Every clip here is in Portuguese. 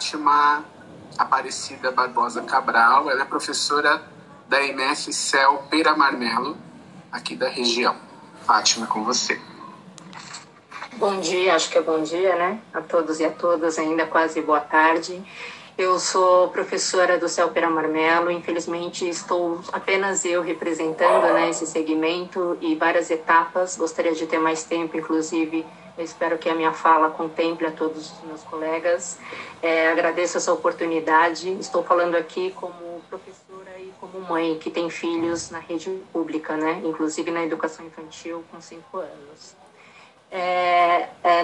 Fátima Aparecida Barbosa Cabral. Ela é professora da EMF CEL Pera Marmelo, aqui da região. Fátima, com você. Bom dia, acho que é bom dia, né? A todos e a todas, ainda quase boa tarde. Eu sou professora do CEL Pera Marmelo, infelizmente estou apenas eu representando, né, esse segmento e várias etapas, gostaria de ter mais tempo, inclusive eu espero que a minha fala contemple a todos os meus colegas. Agradeço essa oportunidade, estou falando aqui como professora e como mãe que tem filhos na rede pública, né, inclusive na educação infantil com 5 anos.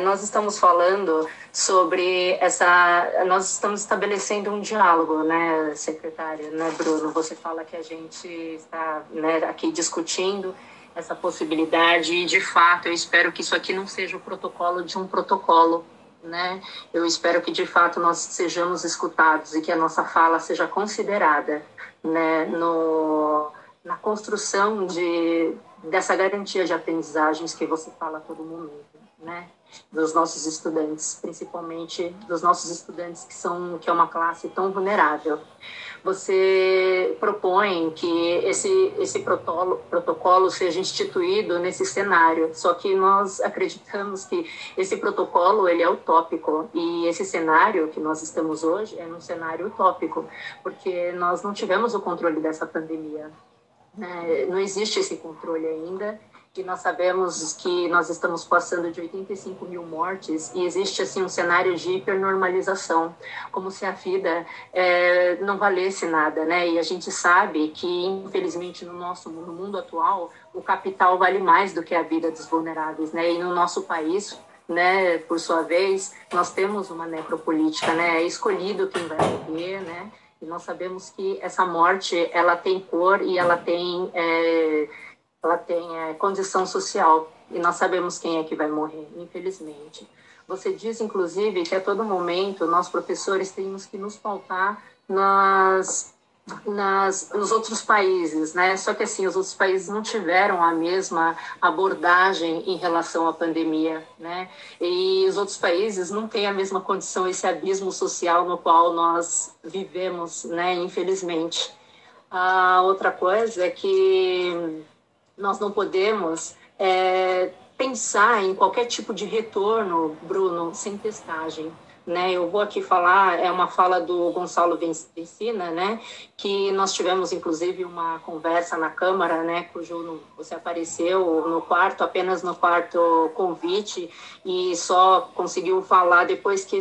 Nós estamos falando sobre nós estamos estabelecendo um diálogo, né, secretária, né, Bruno? Você fala que a gente está, né, aqui discutindo essa possibilidade e, de fato, eu espero que isso aqui não seja o protocolo de um protocolo, né? Eu espero que, de fato, nós sejamos escutados e que a nossa fala seja considerada, né, na construção dessa garantia de aprendizagens que você fala a todo momento, né? Dos nossos estudantes, principalmente dos nossos estudantes que é uma classe tão vulnerável. Você propõe que esse protocolo seja instituído nesse cenário, só que nós acreditamos que esse protocolo ele é utópico e esse cenário que nós estamos hoje é um cenário utópico, porque nós não tivemos o controle dessa pandemia. Não existe esse controle ainda e nós sabemos que nós estamos passando de 85 mil mortes e existe assim um cenário de hipernormalização, como se a vida não valesse nada, né? E a gente sabe que, infelizmente, no mundo atual, o capital vale mais do que a vida dos vulneráveis, né? E no nosso país, né, por sua vez, nós temos uma necropolítica, né? É escolhido quem vai morrer, né? E nós sabemos que essa morte, ela tem cor e ela tem condição social. E nós sabemos quem é que vai morrer, infelizmente. Você diz, inclusive, que a todo momento nós, professores, temos que nos pautar nos outros países, né? Só que, assim, os outros países não tiveram a mesma abordagem em relação à pandemia, né? E os outros países não têm a mesma condição, esse abismo social no qual nós vivemos, né? Infelizmente. A outra coisa é que nós não podemos pensar em qualquer tipo de retorno, Bruno, sem testagem. Né, eu vou aqui falar, é uma fala do Gonçalo Vencina, né, que nós tivemos, inclusive, uma conversa na Câmara, né, cujo você apareceu no quarto, apenas no quarto convite, e só conseguiu falar depois que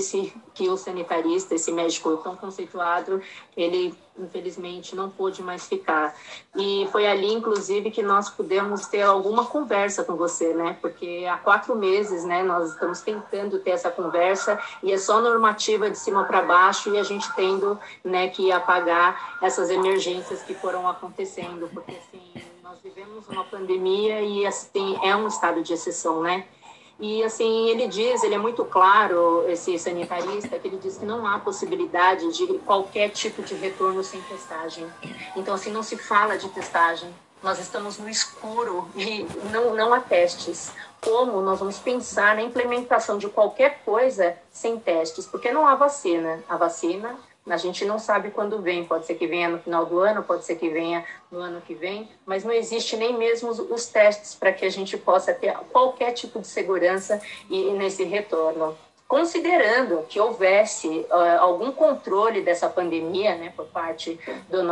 o sanitarista, esse médico tão conceituado, ele, infelizmente, não pôde mais ficar. E foi ali, inclusive, que nós pudemos ter alguma conversa com você, né, porque há 4 meses, né, nós estamos tentando ter essa conversa, e é só normativa de cima para baixo e a gente tendo, né, que apagar essas emergências que foram acontecendo, porque assim, nós vivemos uma pandemia e assim, é um estado de exceção, né? E assim, ele é muito claro, esse sanitarista, que ele diz que não há possibilidade de qualquer tipo de retorno sem testagem. Então assim, não se fala de testagem. Nós estamos no escuro e não há testes. Como nós vamos pensar na implementação de qualquer coisa sem testes? Porque não há vacina. A vacina, a gente não sabe quando vem. Pode ser que venha no final do ano, pode ser que venha no ano que vem, mas não existe nem mesmo os testes para que a gente possa ter qualquer tipo de segurança nesse retorno. Considerando que houvesse algum controle dessa pandemia, né, por parte dos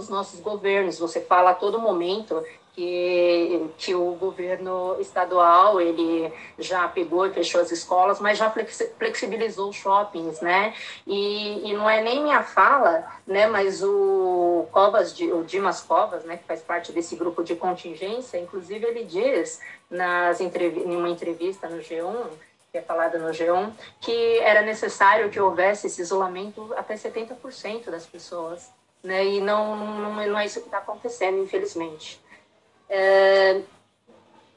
nossos governos. Você fala a todo momento que o governo estadual ele já pegou e fechou as escolas, mas já flexibilizou os shoppings, né? E não é nem minha fala, né? Mas o Dimas Covas, né? Que faz parte desse grupo de contingência, inclusive ele diz em uma entrevista no G1, que é falada no G1, que era necessário que houvesse esse isolamento até 70% das pessoas, né? E não é isso que está acontecendo, infelizmente.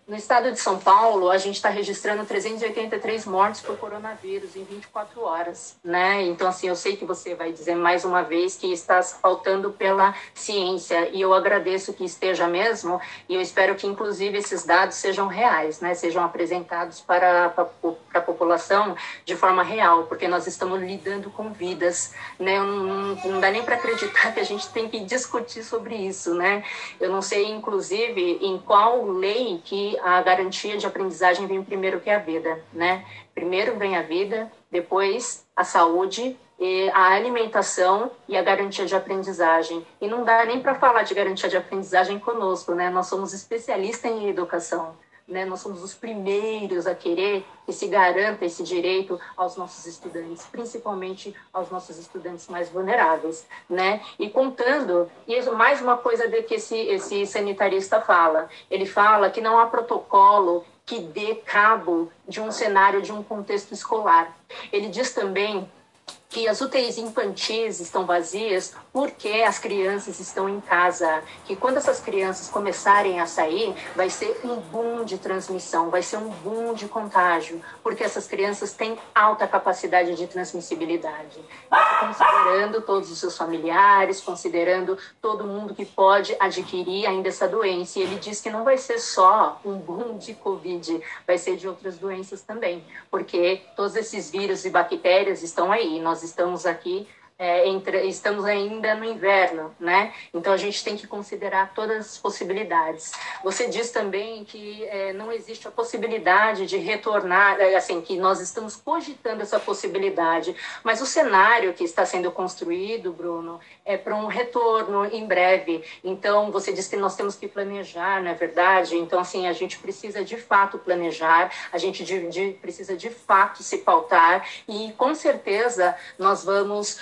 No estado de São Paulo, a gente está registrando 383 mortes por coronavírus em 24 horas, né? Então, assim, eu sei que você vai dizer mais uma vez que está faltando pela ciência, e eu agradeço que esteja mesmo, e eu espero que, inclusive, esses dados sejam reais, né? Sejam apresentados para a população de forma real, porque nós estamos lidando com vidas, né? Não dá nem para acreditar que a gente tem que discutir sobre isso, né? Eu não sei, inclusive, em qual lei que a garantia de aprendizagem vem primeiro que a vida, né? Primeiro vem a vida, depois a saúde, e a alimentação e a garantia de aprendizagem. E não dá nem para falar de garantia de aprendizagem conosco, né? Nós somos especialistas em educação, né? Nós somos os primeiros a querer que se garanta esse direito aos nossos estudantes, principalmente aos nossos estudantes mais vulneráveis, né? E contando, e mais uma coisa que esse sanitarista fala, ele fala que não há protocolo que dê cabo de um cenário, de um contexto escolar. Ele diz também que as UTIs infantis estão vazias porque as crianças estão em casa, que quando essas crianças começarem a sair, vai ser um boom de transmissão, vai ser um boom de contágio, porque essas crianças têm alta capacidade de transmissibilidade. Isso considerando todos os seus familiares, considerando todo mundo que pode adquirir ainda essa doença. E ele diz que não vai ser só um boom de Covid, vai ser de outras doenças também, porque todos esses vírus e bactérias estão aí. Nós estamos aqui, estamos ainda no inverno, né? Então a gente tem que considerar todas as possibilidades. Você diz também que não existe a possibilidade de retornar, assim, que nós estamos cogitando essa possibilidade, mas o cenário que está sendo construído, Bruno, é para um retorno em breve. Então você diz que nós temos que planejar, não é verdade? Então, assim, a gente precisa de fato planejar, a gente precisa de fato se pautar, e com certeza nós vamos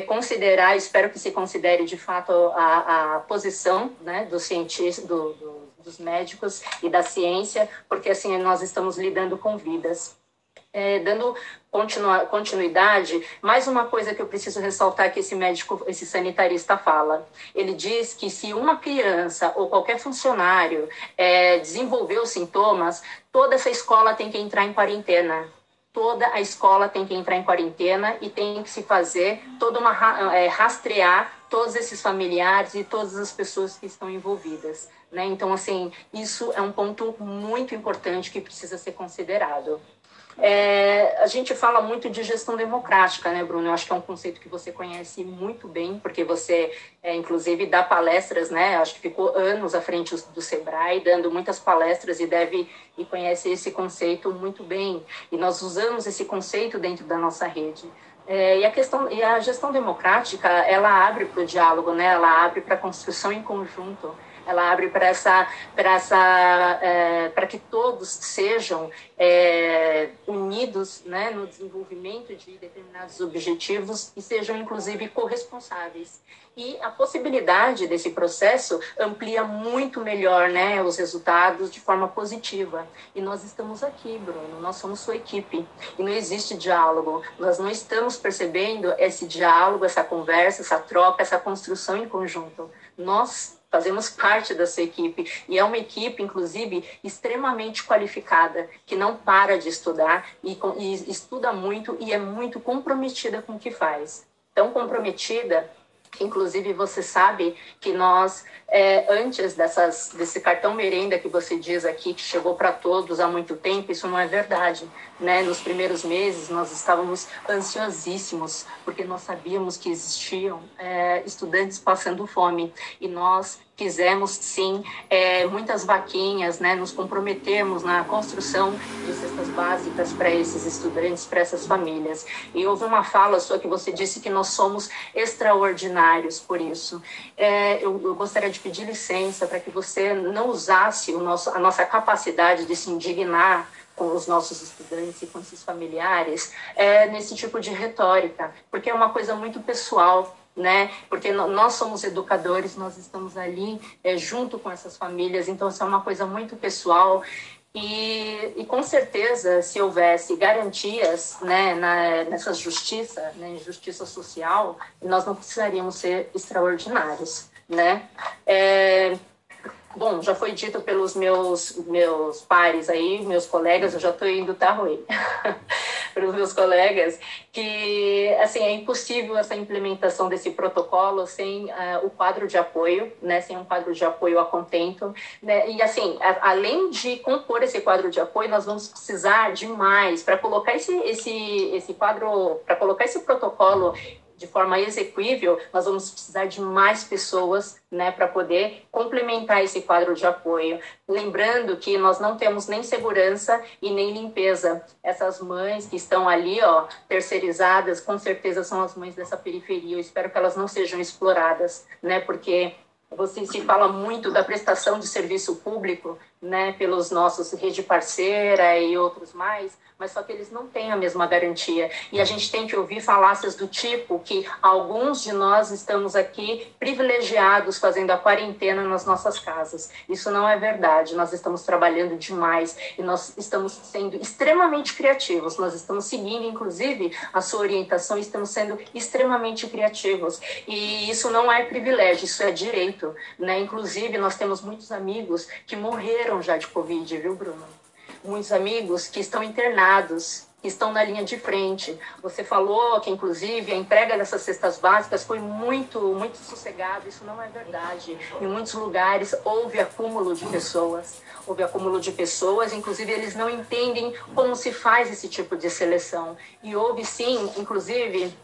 considerar, espero que se considere de fato a posição, né, dos cientistas, dos médicos e da ciência, porque assim nós estamos lidando com vidas. Dando continuidade, mais uma coisa que eu preciso ressaltar que esse sanitarista fala. Ele diz que se uma criança ou qualquer funcionário desenvolver os sintomas, toda essa escola tem que entrar em quarentena. Toda a escola tem que entrar em quarentena e tem que se fazer rastrear todos esses familiares e todas as pessoas que estão envolvidas, né? Então, assim, isso é um ponto muito importante que precisa ser considerado. A gente fala muito de gestão democrática, né, Bruno? Eu acho que é um conceito que você conhece muito bem, porque você, inclusive, dá palestras, né? Acho que ficou anos à frente do Sebrae, dando muitas palestras e conhece esse conceito muito bem. E nós usamos esse conceito dentro da nossa rede. E a gestão democrática, ela abre para o diálogo, né? Ela abre para a construção em conjunto. Ela abre para que todos sejam unidos, né, no desenvolvimento de determinados objetivos e sejam, inclusive, corresponsáveis. E a possibilidade desse processo amplia muito melhor, né, os resultados de forma positiva. E nós estamos aqui, Bruno, nós somos sua equipe. E não existe diálogo. Nós não estamos percebendo esse diálogo, essa conversa, essa troca, essa construção em conjunto. Nós fazemos parte da sua equipe, e é uma equipe, inclusive, extremamente qualificada, que não para de estudar, e estuda muito e é muito comprometida com o que faz. Tão comprometida, inclusive você sabe que nós, antes desse cartão merenda que você diz aqui, que chegou para todos há muito tempo, isso não é verdade, né? Nos primeiros meses nós estávamos ansiosíssimos, porque nós sabíamos que existiam estudantes passando fome, e nós quisemos, sim, muitas vaquinhas, né? Nos comprometermos na construção de cestas básicas para esses estudantes, para essas famílias. E houve uma fala sua que você disse que nós somos extraordinários por isso. Eu gostaria de pedir licença para que você não usasse a nossa capacidade de se indignar com os nossos estudantes e com esses familiares nesse tipo de retórica, porque é uma coisa muito pessoal, né? Porque nós somos educadores, nós estamos ali junto com essas famílias, então isso é uma coisa muito pessoal. E com certeza, se houvesse garantias, né, nessa justiça, né, justiça social, nós não precisaríamos ser extraordinários, né? Bom, já foi dito pelos meus pares aí, meus colegas, eu já estou indo, tá, Rui? Pelos meus colegas, que assim, é impossível essa implementação desse protocolo sem o quadro de apoio, né, sem um quadro de apoio a contento, né, e assim, além de compor esse quadro de apoio, nós vamos precisar de mais para colocar esse quadro, para colocar esse protocolo de forma exequível, nós vamos precisar de mais pessoas, né, para poder complementar esse quadro de apoio. Lembrando que nós não temos nem segurança e nem limpeza. Essas mães que estão ali, ó, terceirizadas, com certeza são as mães dessa periferia. Eu espero que elas não sejam exploradas, né, porque se fala muito da prestação de serviço público, né, pelos nossos Rede Parceira e outros mais, mas só que eles não têm a mesma garantia. E a gente tem que ouvir falácias do tipo que alguns de nós estamos aqui privilegiados fazendo a quarentena nas nossas casas. Isso não é verdade. Nós estamos trabalhando demais e nós estamos sendo extremamente criativos. Nós estamos seguindo, inclusive, a sua orientação e estamos sendo extremamente criativos. E isso não é privilégio, isso é direito, né? Inclusive, nós temos muitos amigos que morreram já de Covid, viu, Bruno? Muitos amigos que estão internados, que estão na linha de frente. Você falou que, inclusive, a entrega dessas cestas básicas foi muito sossegada. Isso não é verdade. Em muitos lugares houve acúmulo de pessoas. Inclusive, eles não entendem como se faz esse tipo de seleção. E houve, sim, inclusive,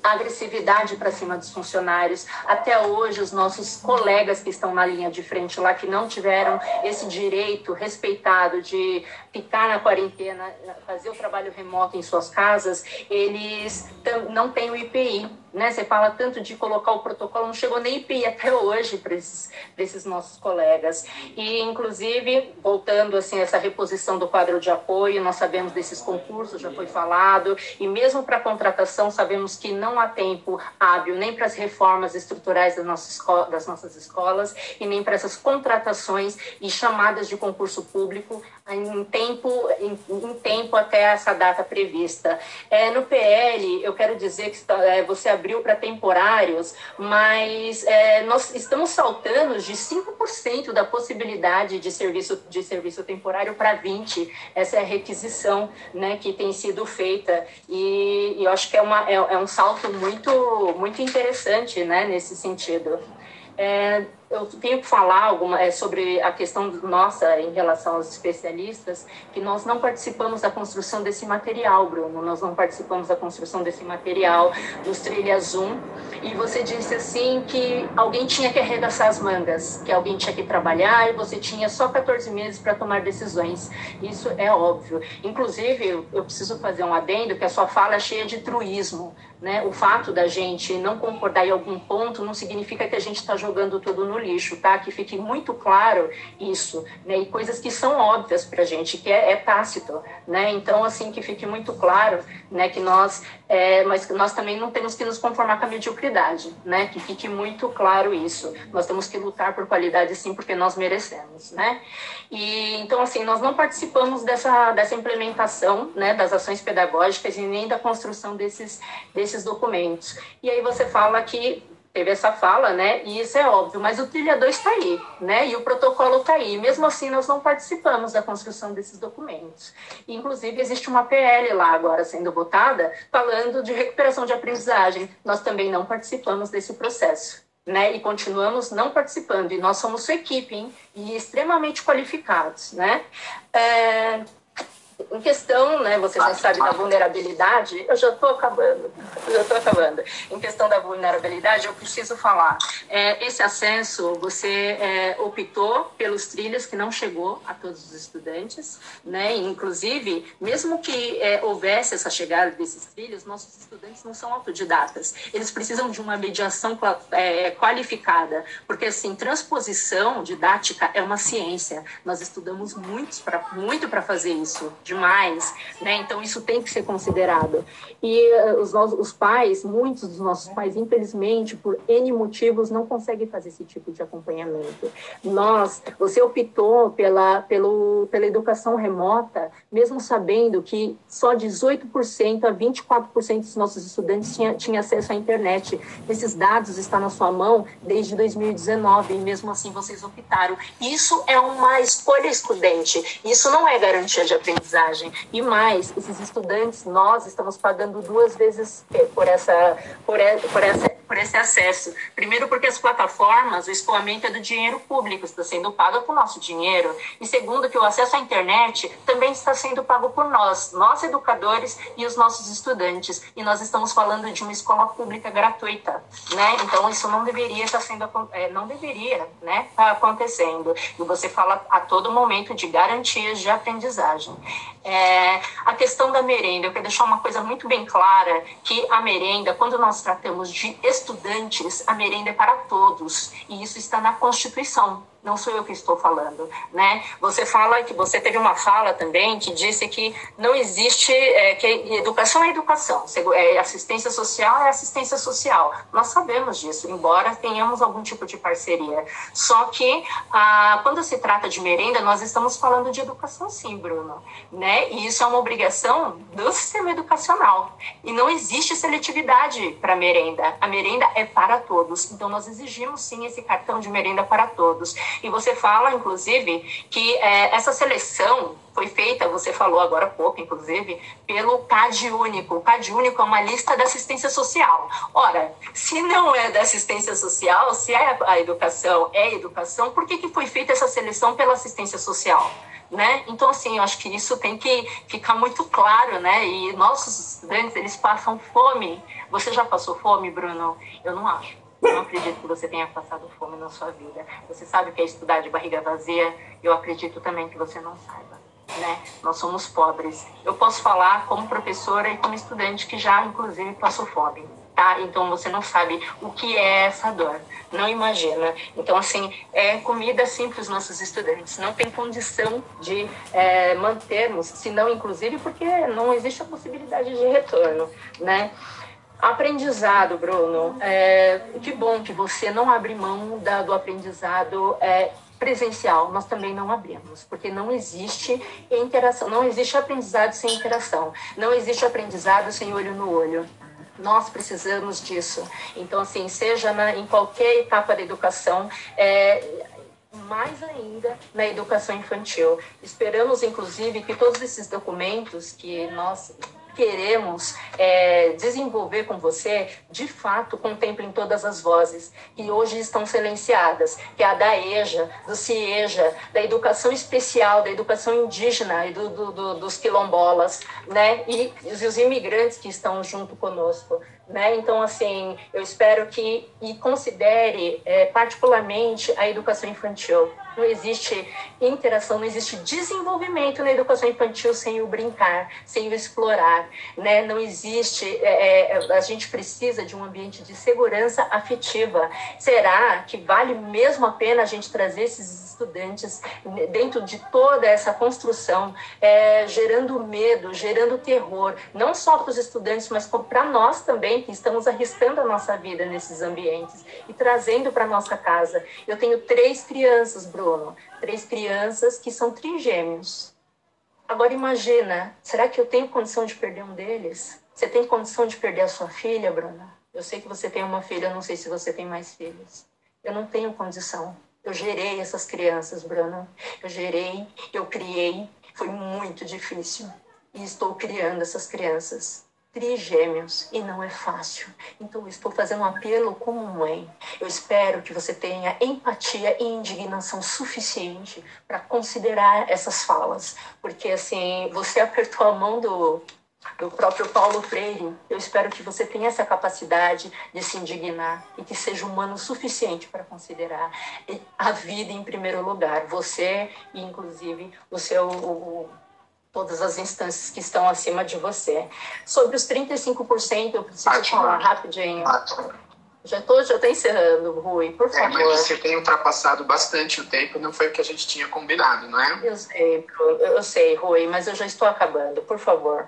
agressividade para cima dos funcionários. Até hoje, os nossos colegas que estão na linha de frente lá, que não tiveram esse direito respeitado de ficar na quarentena, fazer o trabalho remoto em suas casas, eles não têm o IPI, né? Você fala tanto de colocar o protocolo, não chegou nem IPI até hoje para esses nossos colegas. E, inclusive, voltando assim, essa reposição do quadro de apoio, nós sabemos desses concursos, já foi falado, e mesmo para a contratação, sabemos que não há tempo hábil nem para as reformas estruturais das nossas escolas e nem para essas contratações e chamadas de concurso público em tempo até essa data prevista. No PL, eu quero dizer que você abriu para temporários, mas nós estamos saltando de 5% da possibilidade de serviço temporário para 20%. Essa é a requisição, né, que tem sido feita, e eu acho que é um salto muito interessante, né, nesse sentido. Eu tenho que falar sobre a questão nossa em relação aos especialistas, que nós não participamos da construção desse material, Bruno, nós não participamos da construção desse material dos trilhas 1, e você disse assim que alguém tinha que arregaçar as mangas, que alguém tinha que trabalhar e você tinha só 14 meses para tomar decisões. Isso é óbvio. Inclusive, eu preciso fazer um adendo, que a sua fala é cheia de truísmo, né? O fato da gente não concordar em algum ponto não significa que a gente está jogando tudo no lixo, tá? Que fique muito claro isso, né? E coisas que são óbvias para a gente, que é tácito, né? Então, assim, que fique muito claro, né? Que mas que nós também não temos que nos conformar com a mediocridade, né? Que fique muito claro isso. Nós temos que lutar por qualidade, sim, porque nós merecemos, né? E então, assim, nós não participamos dessa implementação, né? Das ações pedagógicas e nem da construção desses documentos. E aí você fala que teve essa fala, né? E isso é óbvio, mas o trilha 2 está aí, né? E o protocolo está aí. Mesmo assim, nós não participamos da construção desses documentos. E, inclusive, existe uma PL lá agora sendo votada, falando de recuperação de aprendizagem. Nós também não participamos desse processo, né? E continuamos não participando. E nós somos sua equipe, hein? E extremamente qualificados, né? Em questão, né, você já sabe da vulnerabilidade, eu já estou acabando. Em questão da vulnerabilidade, eu preciso falar. Esse acesso, você optou pelos trilhos que não chegou a todos os estudantes, né? Inclusive, mesmo que houvesse essa chegada desses trilhos, nossos estudantes não são autodidatas. Eles precisam de uma mediação qualificada, porque, assim, transposição didática é uma ciência. Nós estudamos muito para fazer isso. demais, né? Então isso tem que ser considerado. E os pais, muitos dos nossos pais, infelizmente, por N motivos, não conseguem fazer esse tipo de acompanhamento. Você optou pela educação remota, mesmo sabendo que só 18% a 24% dos nossos estudantes tinham acesso à internet. Esses dados estão na sua mão desde 2019, e mesmo assim vocês optaram. Isso é uma escolha excludente, isso não é garantia de aprendizagem. E mais, esses estudantes, nós estamos pagando 2 vezes por esse acesso. Primeiro, porque as plataformas, o escoamento é do dinheiro público, está sendo pago com o nosso dinheiro. E segundo, que o acesso à internet também está sendo pago por nós educadores e os nossos estudantes. E nós estamos falando de uma escola pública gratuita, né? Então, isso não deveria estar estar acontecendo. E você fala a todo momento de garantias de aprendizagem. A questão da merenda, eu quero deixar uma coisa muito bem clara, que a merenda, quando nós tratamos de estudantes, a merenda é para todos, e isso está na Constituição. Não sou eu que estou falando, né? Você fala que você teve uma fala também que disse que não existe, que educação é educação, assistência social é assistência social. Nós sabemos disso, embora tenhamos algum tipo de parceria. Só que quando se trata de merenda, nós estamos falando de educação, sim, Bruno, né? E isso é uma obrigação do sistema educacional. E não existe seletividade para merenda. A merenda é para todos. Então nós exigimos sim esse cartão de merenda para todos. E você fala, inclusive, que essa seleção foi feita, você falou agora há pouco, inclusive, pelo CAD Único. O CAD Único é uma lista da assistência social. Ora, se não é da assistência social, se a educação é educação, por que foi feita essa seleção pela assistência social? Né? Então, assim, eu acho que isso tem que ficar muito claro, né? E nossos estudantes, eles passam fome. Você já passou fome, Bruno? Eu não acho. Eu não acredito que você tenha passado fome na sua vida. Você sabe o que é estudar de barriga vazia? Eu acredito também que você não saiba, né? Nós somos pobres. Eu posso falar como professora e como estudante que já, inclusive, passou fome, tá? Então, você não sabe o que é essa dor. Não imagina. Então, assim, é comida sim para os nossos estudantes. Não tem condição de mantermos, senão, inclusive, porque não existe a possibilidade de retorno, né? Aprendizado, Bruno, que bom que você não abre mão do aprendizado presencial. Nós também não abrimos, porque não existe interação, não existe aprendizado sem interação, não existe aprendizado sem olho no olho. Nós precisamos disso. Então, assim, seja em qualquer etapa da educação, mais ainda na educação infantil. Esperamos, inclusive, que todos esses documentos que nós queremos desenvolver com você, de fato, contemplem todas as vozes que hoje estão silenciadas, que é a da EJA, do CIEJA, da educação especial, da educação indígena e dos quilombolas, né? E os imigrantes que estão junto conosco. Né? Então, assim, eu espero que considere particularmente a educação infantil. Não existe interação, não existe desenvolvimento na educação infantil sem o brincar, sem o explorar, né? Não existe, a gente precisa de um ambiente de segurança afetiva. Será que vale mesmo a pena a gente trazer esses estudantes dentro de toda essa construção, gerando medo, gerando terror, não só para os estudantes, mas para nós também, que estamos arriscando a nossa vida nesses ambientes e trazendo para nossa casa. Eu tenho 3 crianças, Bruno, 3 crianças que são trigêmeos. Agora imagina, será que eu tenho condição de perder um deles? Você tem condição de perder a sua filha, Bruna? Eu sei que você tem uma filha, eu não sei se você tem mais filhos. Eu não tenho condição. Eu gerei essas crianças, Bruno. Eu gerei, eu criei. Foi muito difícil. E estou criando essas crianças. Trigêmeos, e não é fácil. Então, eu estou fazendo um apelo como mãe. Eu espero que você tenha empatia e indignação suficiente para considerar essas falas. Porque, assim, você apertou a mão do próprio Paulo Freire. Eu espero que você tenha essa capacidade de se indignar e que seja humano o suficiente para considerar a vida em primeiro lugar. Você e, inclusive, todas as instâncias que estão acima de você. Sobre os 35%, eu preciso falar rapidinho. Já tô encerrando, Rui, por favor. Mas você tem ultrapassado bastante o tempo, não foi o que a gente tinha combinado, não é? Eu sei, Rui, mas eu já estou acabando, por favor.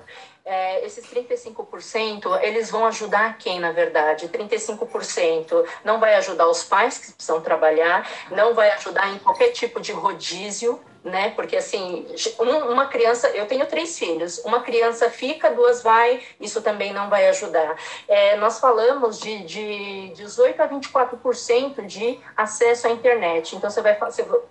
Esses 35%, eles vão ajudar quem, na verdade? 35% não vai ajudar os pais que precisam trabalhar, não vai ajudar em qualquer tipo de rodízio, né? Porque, assim, uma criança... Eu tenho 3 filhos. Uma criança fica, 2 vai, isso também não vai ajudar. Nós falamos de 18% a 24% de acesso à internet. Então,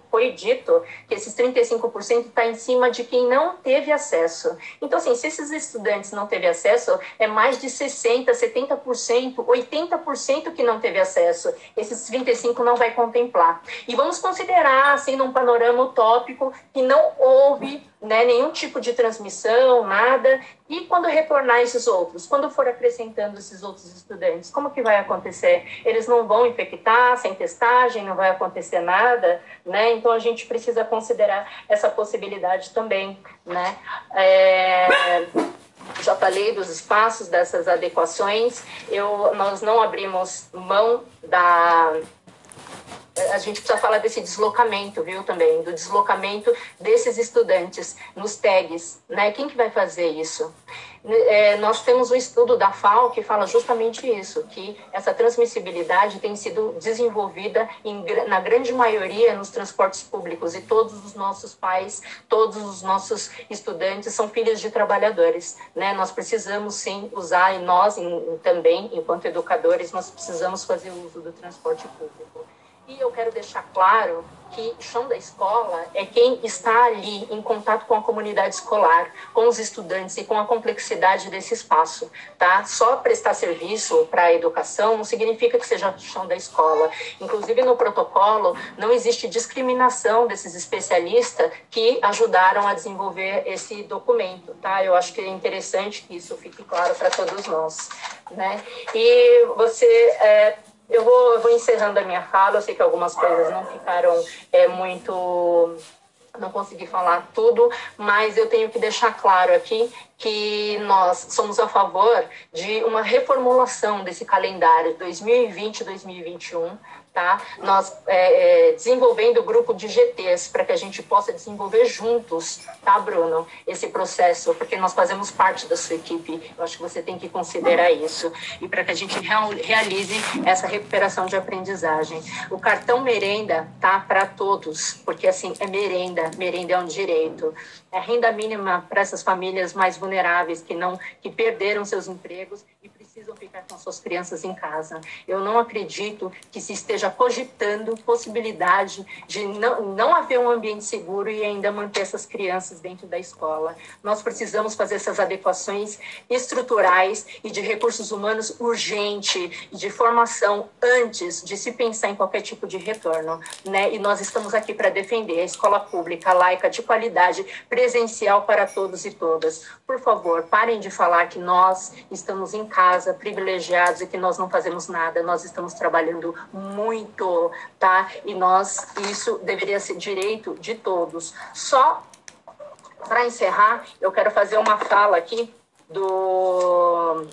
foi dito que esses 35% está em cima de quem não teve acesso. Então, assim, se esses estudantes não teve acesso, é mais de 60%, 70%, 80% que não teve acesso. Esses 35% não vai contemplar. E vamos considerar, assim, num panorama utópico, que não houve, né, nenhum tipo de transmissão, nada. E quando retornar esses outros? Quando for acrescentando esses outros estudantes, como que vai acontecer? Eles não vão infectar sem testagem, não vai acontecer nada, né? Então, a gente precisa considerar essa possibilidade também, né? Já falei dos espaços, dessas adequações. Nós não abrimos mão da... A gente precisa falar desse deslocamento, viu, também, do deslocamento desses estudantes nos tags, né? Quem que vai fazer isso? Nós temos um estudo da FAO que fala justamente isso, que essa transmissibilidade tem sido desenvolvida na grande maioria nos transportes públicos, e todos os nossos pais, todos os nossos estudantes são filhos de trabalhadores, né? Nós precisamos sim usar, e nós também, enquanto educadores, nós precisamos fazer uso do transporte público. E eu quero deixar claro que chão da escola é quem está ali em contato com a comunidade escolar, com os estudantes e com a complexidade desse espaço, tá? Só prestar serviço para a educação não significa que seja chão da escola. Inclusive, no protocolo, não existe discriminação desses especialistas que ajudaram a desenvolver esse documento, tá? Eu acho que é interessante que isso fique claro para todos nós, né? E você... Eu vou encerrando a minha fala. Eu sei que algumas coisas não ficaram muito... Não consegui falar tudo, mas eu tenho que deixar claro aqui que nós somos a favor de uma reformulação desse calendário 2020-2021, tá? Nós desenvolvendo o grupo de GTs para que a gente possa desenvolver juntos, tá, Bruno, esse processo, porque nós fazemos parte da sua equipe. Eu acho que você tem que considerar isso, e para que a gente realize essa recuperação de aprendizagem. O cartão merenda tá para todos, porque assim é merenda é um direito. É renda mínima para essas famílias mais vulneráveis que perderam seus empregos e precisam ficar com suas crianças em casa. Eu não acredito que se esteja cogitando possibilidade de não haver um ambiente seguro e ainda manter essas crianças dentro da escola. Nós precisamos fazer essas adequações estruturais e de recursos humanos urgente, de formação antes de se pensar em qualquer tipo de retorno, né? E nós estamos aqui para defender a escola pública, laica, de qualidade, presencial para todos e todas. Por favor, parem de falar que nós estamos em casa, privilegiados, e que nós não fazemos nada. Nós estamos trabalhando muito, tá? E isso deveria ser direito de todos. Só para encerrar, eu quero fazer uma fala aqui do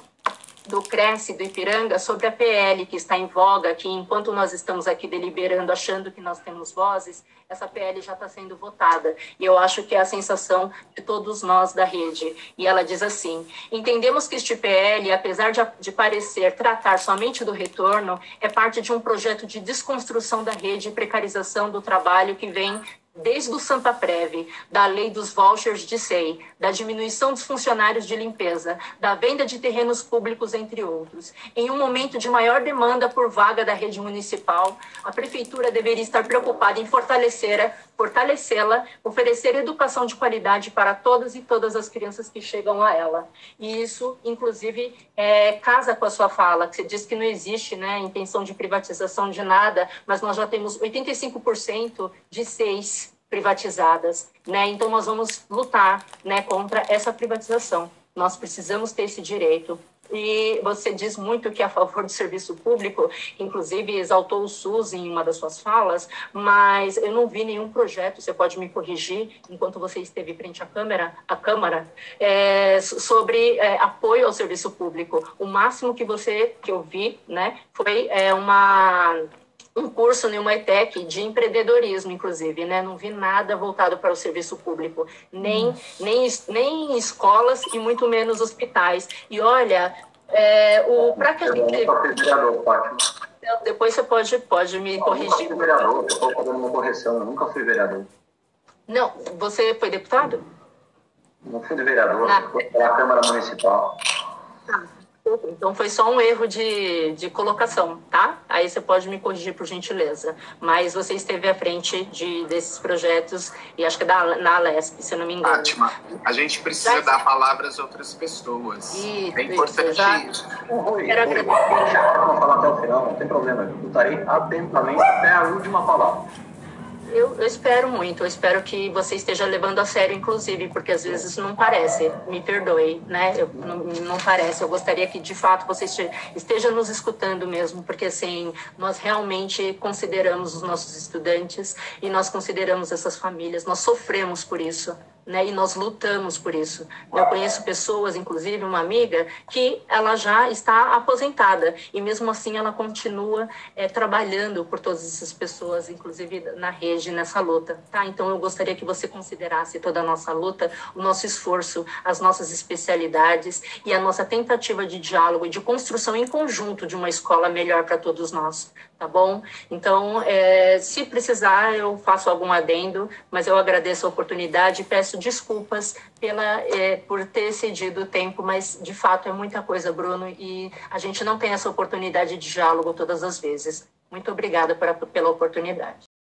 Cresce, do Ipiranga, sobre a PL que está em voga, que enquanto nós estamos aqui deliberando, achando que nós temos vozes, essa PL já está sendo votada. E eu acho que é a sensação de todos nós da rede. E ela diz assim: entendemos que este PL, apesar de parecer tratar somente do retorno, é parte de um projeto de desconstrução da rede e precarização do trabalho que vem desde o Santa Preve, da lei dos vouchers de SEI, da diminuição dos funcionários de limpeza, da venda de terrenos públicos, entre outros. Em um momento de maior demanda por vaga da rede municipal, a Prefeitura deveria estar preocupada em fortalecê-la, oferecer educação de qualidade para todas e todas as crianças que chegam a ela. E isso, inclusive, casa com a sua fala, que você diz que não existe, né, intenção de privatização de nada, mas nós já temos 85% de SEIs privatizadas, né? Então nós vamos lutar, né, contra essa privatização. Nós precisamos ter esse direito. E você diz muito que é a favor do serviço público, inclusive exaltou o SUS em uma das suas falas, mas eu não vi nenhum projeto, você pode me corrigir, enquanto você esteve frente à Câmara, sobre apoio ao serviço público. O máximo que eu vi, né, foi um curso em uma ETEC de empreendedorismo, inclusive, né? Não vi nada voltado para o serviço público, nem escolas e muito menos hospitais. E olha, para que a gente... Eu nunca fui vereador, Fátima. Depois você pode me corrigir. Eu nunca fui vereador, eu estou fazendo uma correção, eu nunca fui vereador. Não, você foi deputado? Não fui vereador, fui para a Câmara Municipal. Então foi só um erro de colocação, tá? Aí você pode me corrigir por gentileza. Mas você esteve à frente desses projetos, e acho que na Alesp, se eu não me engano. Fátima, a gente precisa dar palavra às outras pessoas. Isso, é importante isso. Quero agradecer. Vamos falar até o final, não tem problema. Eu escutarei atentamente até a última palavra. Eu espero muito, eu espero que você esteja levando a sério, inclusive, porque às vezes não parece, me perdoe, né? Não parece, eu gostaria que de fato você esteja nos escutando mesmo, porque assim, nós realmente consideramos os nossos estudantes e nós consideramos essas famílias, nós sofremos por isso, né? E nós lutamos por isso. Eu conheço pessoas, inclusive uma amiga, que ela já está aposentada e mesmo assim ela continua trabalhando por todas essas pessoas, inclusive na rede, nessa luta, tá? Então eu gostaria que você considerasse toda a nossa luta, o nosso esforço, as nossas especialidades e a nossa tentativa de diálogo e de construção em conjunto de uma escola melhor para todos nós, tá bom? Então, se precisar, eu faço algum adendo, mas eu agradeço a oportunidade e peço desculpas por ter cedido o tempo, mas de fato é muita coisa, Bruno, e a gente não tem essa oportunidade de diálogo todas as vezes. Muito obrigada pela oportunidade.